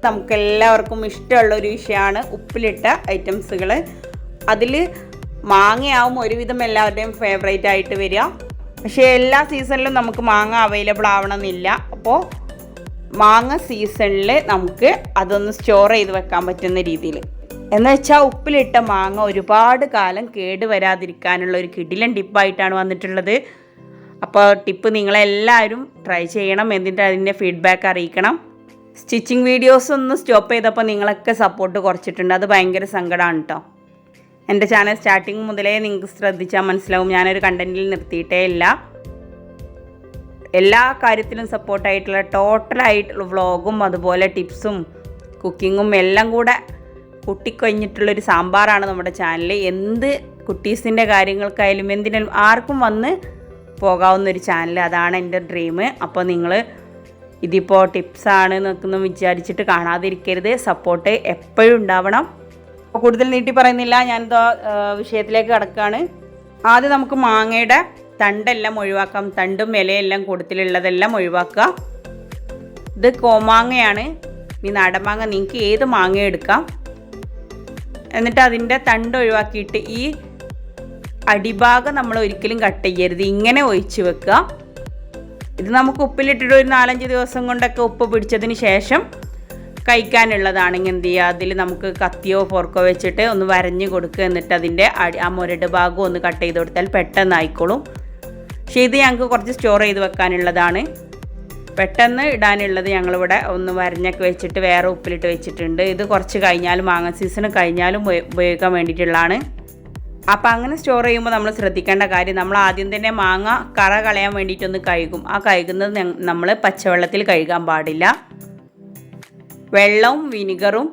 നമുക്കെല്ലാവർക്കും ഇഷ്ടമുള്ള ഒരു വിഷയമാണ് ഉപ്പിലിട്ട ഐറ്റംസുകൾ. അതിൽ മാങ്ങയാവും ഒരുവിധം എല്ലാവരുടെയും ഫേവറേറ്റ് ആയിട്ട് വരിക. പക്ഷേ എല്ലാ സീസണിലും നമുക്ക് മാങ്ങ അവൈലബിൾ ആവണമെന്നില്ല. അപ്പോൾ മാങ്ങ സീസണിൽ നമുക്ക് അതൊന്ന് സ്റ്റോർ ചെയ്ത് വെക്കാൻ പറ്റുന്ന രീതിയിൽ, എന്ന് വെച്ചാൽ ഉപ്പിലിട്ട മാങ്ങ ഒരുപാട് കാലം കേടുവരാതിരിക്കാനുള്ള ഒരു കിടിലൻ ടിപ്പായിട്ടാണ് വന്നിട്ടുള്ളത്. അപ്പോൾ ടിപ്പ് നിങ്ങളെല്ലാവരും ട്രൈ ചെയ്യണം, എന്നിട്ട് അതിൻ്റെ ഫീഡ്ബാക്ക് അറിയിക്കണം. സ്റ്റിച്ചിങ് വീഡിയോസ് ഒന്ന് സ്റ്റോപ്പ് ചെയ്തപ്പോൾ നിങ്ങളൊക്കെ സപ്പോർട്ട് കുറച്ചിട്ടുണ്ട്, അത് ഭയങ്കര സങ്കടമാണ് കേട്ടോ. എൻ്റെ ചാനൽ സ്റ്റാർട്ടിങ് മുതലേ നിങ്ങൾക്ക് ശ്രദ്ധിച്ചാൽ മനസ്സിലാവും, ഞാനൊരു കണ്ടൻറ്റിൽ നിർത്തിയിട്ടേ ഇല്ല. എല്ലാ കാര്യത്തിലും സപ്പോർട്ടായിട്ടുള്ള ടോട്ടലായിട്ടുള്ള വ്ളോഗും അതുപോലെ ടിപ്സും കുക്കിങ്ങും എല്ലാം കൂടെ കുട്ടിക്കൊഴിഞ്ഞിട്ടുള്ളൊരു സാമ്പാറാണ് നമ്മുടെ ചാനൽ. എന്ത് കുട്ടീസിൻ്റെ കാര്യങ്ങൾക്കായാലും എന്തിനും ആർക്കും വന്ന് പോകാവുന്നൊരു ചാനൽ, അതാണ് എൻ്റെ ഡ്രീം. അപ്പോൾ നിങ്ങൾ ഇതിപ്പോൾ ടിപ്സാണ് എന്നൊന്നും വിചാരിച്ചിട്ട് കാണാതിരിക്കരുത്, സപ്പോർട്ട് എപ്പോഴും ഉണ്ടാവണം. അപ്പോൾ കൂടുതൽ നീട്ടി പറയുന്നില്ല, ഞാനിത് വിഷയത്തിലേക്ക് കടക്കുകയാണ്. ആദ്യം നമുക്ക് മാങ്ങയുടെ തണ്ടെല്ലാം ഒഴിവാക്കാം. തണ്ടും ഇലയെല്ലാം കൂട്ടത്തിലുള്ളതെല്ലാം ഒഴിവാക്കുക. ഇത് കോമാങ്ങയാണ്, ഈ നാടൻമാങ്ങ, നിങ്ങൾക്ക് ഏത് മാങ്ങ എടുക്കാം. എന്നിട്ട് അതിൻ്റെ തണ്ട് ഒഴിവാക്കിയിട്ട് ഈ അടിഭാഗം നമ്മൾ ഒരിക്കലും കട്ട് ചെയ്യരുത്, ഇങ്ങനെ ഒഴിച്ച് വെക്കുക. ഇത് നമുക്ക് ഉപ്പിലിട്ടിട്ട് ഒരു 4-5 ദിവസം കൊണ്ടൊക്കെ ഉപ്പ് പിടിച്ചതിന് ശേഷം കഴിക്കാനുള്ളതാണെങ്കിൽ എന്ത് ചെയ്യുക, അതിൽ നമുക്ക് കത്തിയോ ഫോർക്കോ വെച്ചിട്ട് ഒന്ന് വരഞ്ഞ് കൊടുക്കുക. എന്നിട്ട് അതിൻ്റെ ആ മുരട് ഭാഗം ഒന്ന് കട്ട് ചെയ്ത് കൊടുത്താൽ പെട്ടെന്ന് ആയിക്കോളും. പക്ഷേ ഇത് ഞങ്ങൾക്ക് കുറച്ച് സ്റ്റോർ ചെയ്ത് വെക്കാനുള്ളതാണ്. പെട്ടെന്ന് ഇടാനുള്ളത് ഞങ്ങളിവിടെ ഒന്ന് വരഞ്ഞൊക്കെ വെച്ചിട്ട് വേറെ ഉപ്പിലിട്ട് വെച്ചിട്ടുണ്ട്. ഇത് കുറച്ച് കഴിഞ്ഞാലും മാങ്ങ സീസൺ കഴിഞ്ഞാലും ഉപയോഗിക്കാൻ വേണ്ടിയിട്ടുള്ളതാണ്. അപ്പോൾ അങ്ങനെ സ്റ്റോർ ചെയ്യുമ്പോൾ നമ്മൾ ശ്രദ്ധിക്കേണ്ട കാര്യം, നമ്മൾ ആദ്യം തന്നെ മാങ്ങ കറ കളയാൻ വേണ്ടിയിട്ടൊന്ന് കഴുകും. ആ കഴുകുന്നത് നമ്മൾ പച്ചവെള്ളത്തിൽ കഴുകാൻ പാടില്ല. വെള്ളവും വിനിഗറും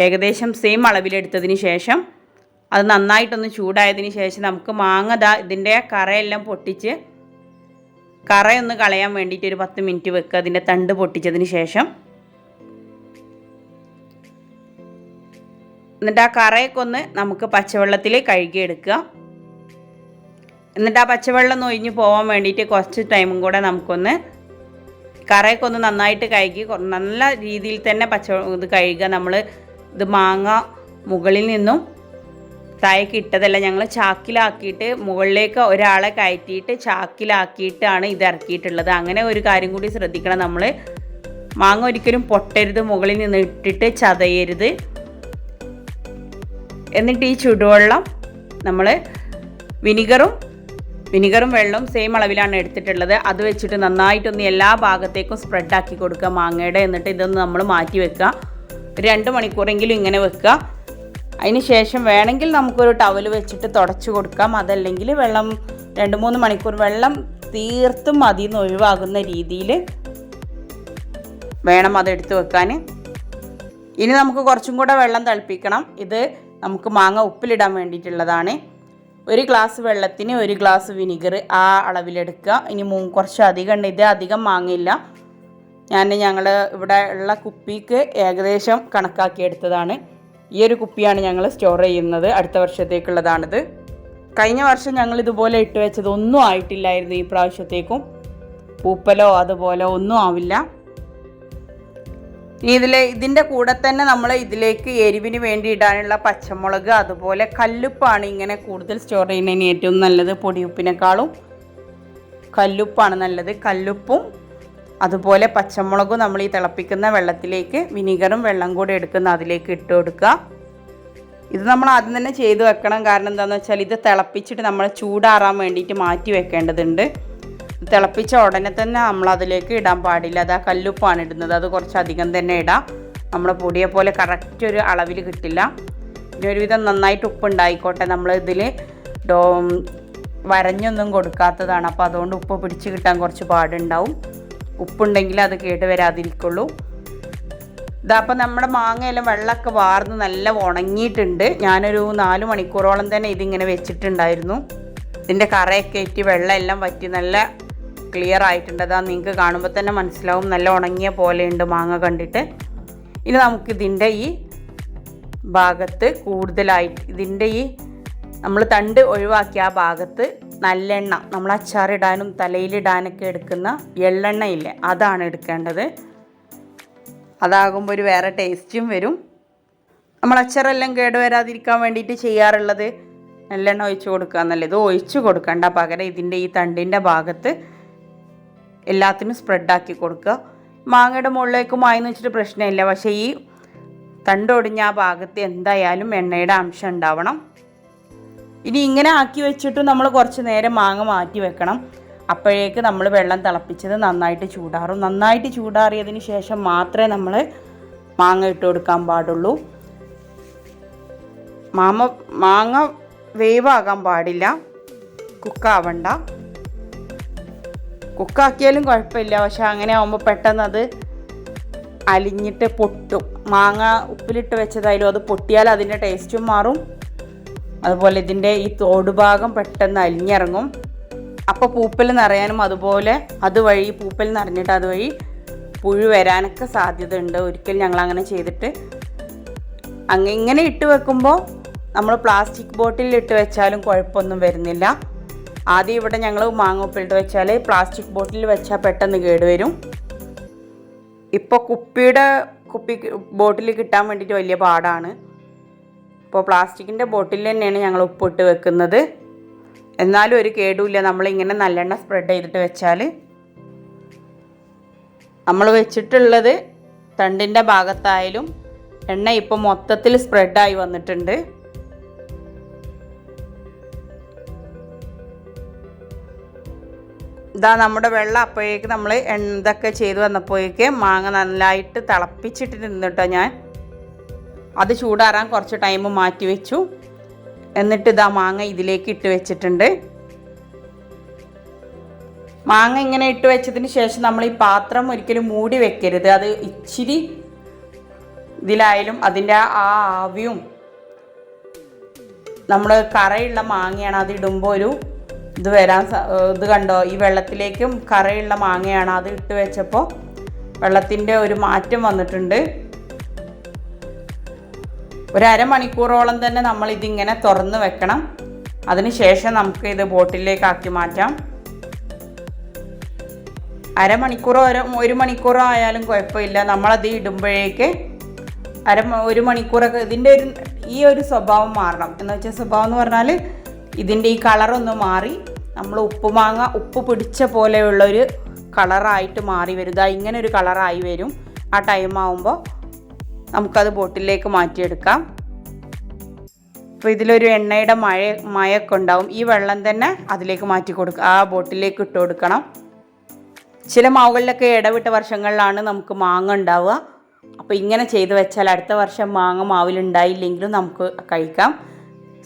ഏകദേശം സെയിം അളവിലെടുത്തതിന് ശേഷം അത് നന്നായിട്ടൊന്ന് ചൂടായതിന് ശേഷം നമുക്ക് മാങ്ങ ഇതിൻ്റെ കറയെല്ലാം പൊട്ടിച്ച്, കറയൊന്ന് കളയാൻ വേണ്ടിയിട്ട് ഒരു 10 മിനിറ്റ് വെക്കുക. അതിൻ്റെ തണ്ട് പൊട്ടിച്ചതിന് ശേഷം എന്നിട്ട് ആ കറയൊക്കെ ഒന്ന് നമുക്ക് പച്ചവെള്ളത്തിൽ കഴുകിയെടുക്കുക. എന്നിട്ട് ആ പച്ചവെള്ളം ഒന്ന് ഒഴിഞ്ഞ് പോകാൻ വേണ്ടിയിട്ട് കുറച്ച് ടൈമും കൂടെ നമുക്കൊന്ന് കറയൊക്കെ ഒന്ന് നന്നായിട്ട് കഴുകി നല്ല രീതിയിൽ തന്നെ ഇത് കഴുകുക. നമ്മൾ ഇത് മാങ്ങ മുകളിൽ നിന്നും താഴേക്ക് ഇട്ടതല്ല, ഞങ്ങൾ ചാക്കിലാക്കിയിട്ട് മുകളിലേക്ക് ഒരാളെ കയറ്റിയിട്ട് ചാക്കിലാക്കിയിട്ടാണ് ഇത് ഇറക്കിയിട്ടുള്ളത്. അങ്ങനെ ഒരു കാര്യം കൂടി ശ്രദ്ധിക്കണം, നമ്മൾ മാങ്ങ ഒരിക്കലും പൊട്ടരുത്, മുകളിൽ നിന്ന് ഇട്ടിട്ട് ചതയരുത്. എന്നിട്ട് ഈ ചൂടുവെള്ളം നമ്മൾ വിനിഗറും വെള്ളവും സെയിം അളവിലാണ് എടുത്തിട്ടുള്ളത്. അത് വെച്ചിട്ട് നന്നായിട്ടൊന്ന് എല്ലാ ഭാഗത്തേക്കും സ്പ്രെഡാക്കി കൊടുക്കുക മാങ്ങയുടെ. എന്നിട്ട് ഇതൊന്ന് നമ്മൾ മാറ്റി വെക്കുക, 2 മണിക്കൂറെങ്കിലും ഇങ്ങനെ വെക്കുക. അതിന് ശേഷം വേണമെങ്കിൽ നമുക്കൊരു ടവൽ വെച്ചിട്ട് തുടച്ച് കൊടുക്കാം. അതല്ലെങ്കിൽ 2-3 മണിക്കൂർ വെള്ളം തീർത്തും അതിൽ നിന്ന് ഒഴിവാകുന്ന രീതിയിൽ വേണം അതെടുത്ത് വെക്കാൻ. ഇനി നമുക്ക് കുറച്ചും കൂടെ വെള്ളം തിളപ്പിക്കണം. ഇത് നമുക്ക് മാങ്ങ ഉപ്പിലിടാൻ വേണ്ടിയിട്ടുള്ളതാണ്. 1 ഗ്ലാസ് വെള്ളത്തിന് 1 ഗ്ലാസ് വിനിഗർ ആ അളവിലെടുക്കുക. ഇനി കുറച്ച് അധികം ഉണ്ട്, ഇത് അധികം മാങ്ങയില്ല. ഞങ്ങൾ ഇവിടെ ഉള്ള കുപ്പിക്ക് ഏകദേശം കണക്കാക്കി എടുത്തതാണ്. ഈ ഒരു കുപ്പിയാണ് ഞങ്ങൾ സ്റ്റോർ ചെയ്യുന്നത്, അടുത്ത വർഷത്തേക്കുള്ളതാണിത്. കഴിഞ്ഞ വർഷം ഞങ്ങൾ ഇതുപോലെ ഇട്ട് വെച്ചത് ഒന്നും ആയിട്ടില്ലായിരുന്നു. ഈ പ്രാവശ്യത്തേക്കും പൂപ്പലോ അതുപോലെ ഒന്നും ആവില്ല. ഇതിൻ്റെ കൂടെ തന്നെ നമ്മൾ ഇതിലേക്ക് എരിവിന് വേണ്ടി ഇടാനുള്ള പച്ചമുളക് അതുപോലെ കല്ലുപ്പാണ് ഇങ്ങനെ കൂടുതൽ സ്റ്റോർ ചെയ്യുന്നതിന് ഏറ്റവും നല്ലത്. പൊടിയുപ്പിനേക്കാളും കല്ലുപ്പാണ് നല്ലത്. കല്ലുപ്പും അതുപോലെ പച്ചമുളകും നമ്മൾ ഈ തിളപ്പിക്കുന്ന വെള്ളത്തിലേക്ക് വിനിഗറും വെള്ളം കൂടി എടുക്കുന്ന അതിലേക്ക് ഇട്ട് കൊടുക്കുക. ഇത് നമ്മൾ ആദ്യം തന്നെ ചെയ്ത് വെക്കണം. കാരണം എന്താണെന്ന് വെച്ചാൽ ഇത് തിളപ്പിച്ചിട്ട് നമ്മൾ ചൂടാറാൻ വേണ്ടിയിട്ട് മാറ്റി വെക്കേണ്ടതുണ്ട്. തിളപ്പിച്ച ഉടനെ തന്നെ നമ്മൾ അതിലേക്ക് ഇടാൻ പാടില്ല. അത് ആ കല്ലുപ്പാണ് ഇടുന്നത്, അത് കുറച്ചധികം തന്നെ ഇടാം. നമ്മുടെ പൊടിയെ പോലെ കറക്റ്റ് ഒരു അളവിൽ കിട്ടില്ല. ഇനി ഒരുവിധം നന്നായിട്ട് ഉപ്പുണ്ടായിക്കോട്ടെ. നമ്മൾ ഇതിൽ വരഞ്ഞൊന്നും കൊടുക്കാത്തതാണ്, അപ്പോൾ അതുകൊണ്ട് ഉപ്പ് പിടിച്ച് കിട്ടാൻ കുറച്ച് പാടുണ്ടാവും. ഉപ്പുണ്ടെങ്കിൽ അത് കേട്ട് വരാതിരിക്കുള്ളൂ. ഇതപ്പോൾ നമ്മുടെ മാങ്ങയെല്ലാം വെള്ളമൊക്കെ വാർന്ന് നല്ല ഉണങ്ങിയിട്ടുണ്ട്. ഞാനൊരു 4 മണിക്കൂറോളം തന്നെ ഇതിങ്ങനെ വെച്ചിട്ടുണ്ടായിരുന്നു. ഇതിൻ്റെ കറയൊക്കെ ഇട്ട് വെള്ളം എല്ലാം വറ്റി നല്ല ക്ലിയർ ആയിട്ടുണ്ട്. അതാ നിങ്ങൾക്ക് കാണുമ്പോൾ തന്നെ മനസ്സിലാവും, നല്ല ഉണങ്ങിയ പോലെയുണ്ട് മാങ്ങ കണ്ടിട്ട്. ഇനി നമുക്കിതിൻ്റെ ഈ ഭാഗത്ത് കൂടുതലായിട്ട് ഇതിൻ്റെ ഈ നമ്മൾ തണ്ട് ഒഴിവാക്കിയ ആ ഭാഗത്ത് നല്ലെണ്ണ, നമ്മൾ അച്ചാറിടാനും തലയിലിടാനൊക്കെ എടുക്കുന്ന എള്ളെണ്ണ ഇല്ലേ, അതാണ് എടുക്കേണ്ടത്. അതാകുമ്പോൾ ഒരു വേറെ ടേസ്റ്റും വരും. നമ്മൾ അച്ചാറെല്ലാം കേടുവരാതിരിക്കാൻ വേണ്ടിയിട്ട് ചെയ്യാറുള്ളത് നല്ലെണ്ണ ഒഴിച്ച് കൊടുക്കുക എന്നല്ല. ഇത് ഒഴിച്ച് കൊടുക്കണ്ട, പകരം ഇതിൻ്റെ ഈ തണ്ടിൻ്റെ ഭാഗത്ത് എല്ലാത്തിനും സ്പ്രെഡാക്കി കൊടുക്കുക. മാങ്ങയുടെ മുകളിലേക്ക് മായെന്ന് വെച്ചിട്ട് പ്രശ്നമില്ല, പക്ഷേ ഈ തണ്ടൊടിഞ്ഞ ആ ഭാഗത്ത് എന്തായാലും എണ്ണയുടെ അംശം ഉണ്ടാവണം. ഇനി ഇങ്ങനെ ആക്കി വെച്ചിട്ട് നമ്മൾ കുറച്ച് നേരം മാങ്ങ മാറ്റി വെക്കണം. അപ്പോഴേക്ക് നമ്മൾ വെള്ളം തിളപ്പിച്ചത് നന്നായിട്ട് ചൂടാറും. നന്നായിട്ട് ചൂടാറിയതിന് ശേഷം മാത്രമേ നമ്മൾ മാങ്ങ ഇട്ട് കൊടുക്കാൻ പാടുള്ളൂ. മാങ്ങ വേവാകാൻ പാടില്ല, കുക്കാവണ്ട. കുക്കാക്കിയാലും കുഴപ്പമില്ല, പക്ഷെ അങ്ങനെ ആകുമ്പോൾ പെട്ടെന്ന് അത് അലിഞ്ഞിട്ട് പൊട്ടും. മാങ്ങ ഉപ്പിലിട്ട് വെച്ചതായാലും അത് പൊട്ടിയാൽ അതിൻ്റെ ടേസ്റ്റും മാറും. അതുപോലെ ഇതിൻ്റെ ഈ തോടുഭാഗം പെട്ടെന്ന് അലിഞ്ഞിറങ്ങും. അപ്പോൾ പൂപ്പൽ നിറയാനും അതുപോലെ അതുവഴി പൂപ്പൽ നിറഞ്ഞിട്ട് അതുവഴി പുഴു വരാനൊക്കെ സാധ്യത ഉണ്ട്. ഒരിക്കൽ ഞങ്ങൾ അങ്ങനെ ചെയ്തിട്ട് ഇങ്ങനെ ഇട്ട് വെക്കുമ്പോൾ നമ്മൾ പ്ലാസ്റ്റിക് ബോട്ടിലിൽ ഇട്ട് വെച്ചാലും കുഴപ്പമൊന്നും വരുന്നില്ല. ആദ്യം ഇവിടെ ഞങ്ങൾ മാങ്ങ ഉപ്പിലിട്ട് വെച്ചാൽ പ്ലാസ്റ്റിക് ബോട്ടിലിൽ വെച്ചാൽ പെട്ടെന്ന് കേടുവരും. ഇപ്പോൾ കുപ്പി ബോട്ടിൽ കിട്ടാൻ വേണ്ടിയിട്ട് വലിയ പാടാണ്. ഇപ്പോൾ പ്ലാസ്റ്റിക്കിൻ്റെ ബോട്ടിൽ തന്നെയാണ് ഞങ്ങൾ ഉപ്പിട്ട് വെക്കുന്നത്. എന്നാലും ഒരു കേടുമില്ല നമ്മളിങ്ങനെ നല്ലെണ്ണ സ്പ്രെഡ് ചെയ്തിട്ട് വെച്ചാൽ. നമ്മൾ വെച്ചിട്ടുള്ളത് തണ്ടിൻ്റെ ഭാഗത്തായാലും എണ്ണ ഇപ്പോൾ മൊത്തത്തിൽ സ്പ്രെഡായി വന്നിട്ടുണ്ട്. ഇതാ നമ്മുടെ വെള്ളം അപ്പോഴേക്ക് നമ്മൾ ഇതൊക്കെ ചെയ്ത് വന്നപ്പോഴേക്ക് മാങ്ങ നന്നായിട്ട് തിളപ്പിച്ചിട്ട് നിന്നിട്ടോ ഞാൻ. അത് ചൂടാറാൻ കുറച്ച് ടൈം മാറ്റി വെച്ചു. എന്നിട്ട് ഇതാ മാങ്ങ ഇതിലേക്ക് ഇട്ട് വെച്ചിട്ടുണ്ട്. മാങ്ങ ഇങ്ങനെ ഇട്ട് വെച്ചതിന് ശേഷം നമ്മൾ ഈ പാത്രം ഒരിക്കലും മൂടി വെക്കരുത്. അത് ഇച്ചിരി ഇതിലായാലും അതിൻ്റെ ആ ആവിയും, നമ്മൾ കറയുള്ള മാങ്ങയാണ്, അത് ഇടുമ്പോൾ ഒരു ഇത് കണ്ടോ, ഈ വെള്ളത്തിലേക്കും കറയുള്ള മാങ്ങയാണ്, അത് ഇട്ട് വെച്ചപ്പോൾ വെള്ളത്തിൻ്റെ ഒരു മാറ്റം വന്നിട്ടുണ്ട്. ഒരു അരമണിക്കൂറോളം തന്നെ നമ്മൾ ഇതിങ്ങനെ തുറന്ന് വെക്കണം. അതിന് ശേഷം നമുക്ക് ഇത് ബോട്ടിലേക്ക് ആക്കി മാറ്റാം. അരമണിക്കൂറോ ഒരു മണിക്കൂറോ ആയാലും കുഴപ്പമില്ല. നമ്മളത് ഇടുമ്പോഴേക്ക് ഒരു മണിക്കൂറൊക്കെ ഇതിൻ്റെ ഈ ഒരു സ്വഭാവം മാറണം. എന്ന് വെച്ചാൽ സ്വഭാവം എന്ന് പറഞ്ഞാൽ ഇതിൻ്റെ ഈ കളറൊന്ന് മാറി നമ്മൾ ഉപ്പ് പിടിച്ച പോലെയുള്ളൊരു കളറായിട്ട് മാറി വരും. ഇങ്ങനെ ഒരു കളറായി വരും. ആ ടൈം ആകുമ്പോൾ നമുക്കത് ബോട്ടിലേക്ക് മാറ്റിയെടുക്കാം. അപ്പോൾ ഇതിലൊരു എണ്ണയുടെ മയമൊക്കെ ഉണ്ടാവും. ഈ വെള്ളം തന്നെ അതിലേക്ക് മാറ്റി കൊടുക്കുക, ആ ബോട്ടിലേക്ക് ഇട്ട് കൊടുക്കണം. ചില മാവുകളിലൊക്കെ ഇടവിട്ട വർഷങ്ങളിലാണ് നമുക്ക് മാങ്ങ ഉണ്ടാവുക. അപ്പോൾ ഇങ്ങനെ ചെയ്ത് വെച്ചാൽ അടുത്ത വർഷം മാങ്ങ മാവിലുണ്ടായില്ലെങ്കിലും നമുക്ക് കഴിക്കാം.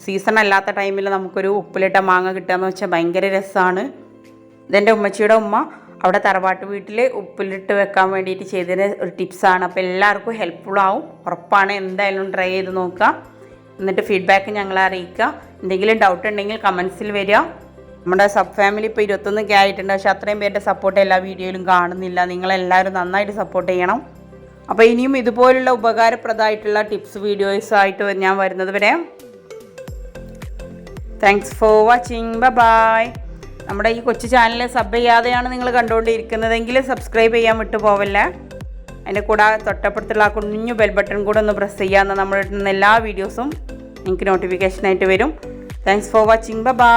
സീസൺ അല്ലാത്ത ടൈമിൽ നമുക്കൊരു ഉപ്പിലിട്ട മാങ്ങ കിട്ടുകയെന്ന് വെച്ചാൽ ഭയങ്കര രസമാണ്. ഇതെൻ്റെ ഉമ്മച്ചിയുടെ ഉമ്മ അവിടെ തറവാട്ട് വീട്ടിൽ ഉപ്പിലിട്ട് വെക്കാൻ വേണ്ടിയിട്ട് ചെയ്തതിന് ഒരു ടിപ്സാണ്. അപ്പോൾ എല്ലാവർക്കും ഹെൽപ്ഫുള്ളാവും, ഉറപ്പാണ്. എന്തായാലും ട്രൈ ചെയ്ത് നോക്കുക. എന്നിട്ട് ഫീഡ്ബാക്ക് ഞങ്ങളെ അറിയിക്കുക. എന്തെങ്കിലും ഡൗട്ട് ഉണ്ടെങ്കിൽ കമൻസിൽ വരിക. നമ്മുടെ സബ് ഫാമിലി ഇപ്പോൾ 21K ആയിട്ടുണ്ട്. പക്ഷേ അത്രയും പേരുടെ സപ്പോർട്ട് എല്ലാ വീഡിയോയിലും കാണുന്നില്ല. നിങ്ങളെല്ലാവരും നന്നായിട്ട് സപ്പോർട്ട് ചെയ്യണം. അപ്പോൾ ഇനിയും ഇതുപോലുള്ള ഉപകാരപ്രദമായിട്ടുള്ള ടിപ്സ് വീഡിയോസായിട്ട് ഞാൻ വരുന്നത് വരെ താങ്ക്സ് ഫോർ വാച്ചിങ്. ബൈ. നമ്മുടെ ഈ കൊച്ചു ചാനൽ സബ് ചെയ്യാതെയാണ് നിങ്ങൾ കണ്ടുകൊണ്ടിരിക്കുന്നതെങ്കിൽ സബ്സ്ക്രൈബ് ചെയ്യാൻ വിട്ടു പോവല്ലേ. അതിൻ്റെ കൂടെ തൊട്ടപ്പുറത്തുള്ള ആ കുഞ്ഞു ബെൽ ബട്ടൺ കൂടെ ഒന്ന് പ്രസ് ചെയ്യാമെന്ന് നമ്മൾ ഇടുന്ന എല്ലാ വീഡിയോസും നിങ്ങൾക്ക് നോട്ടിഫിക്കേഷനായിട്ട് വരും. Thanks for watching. ബൈ.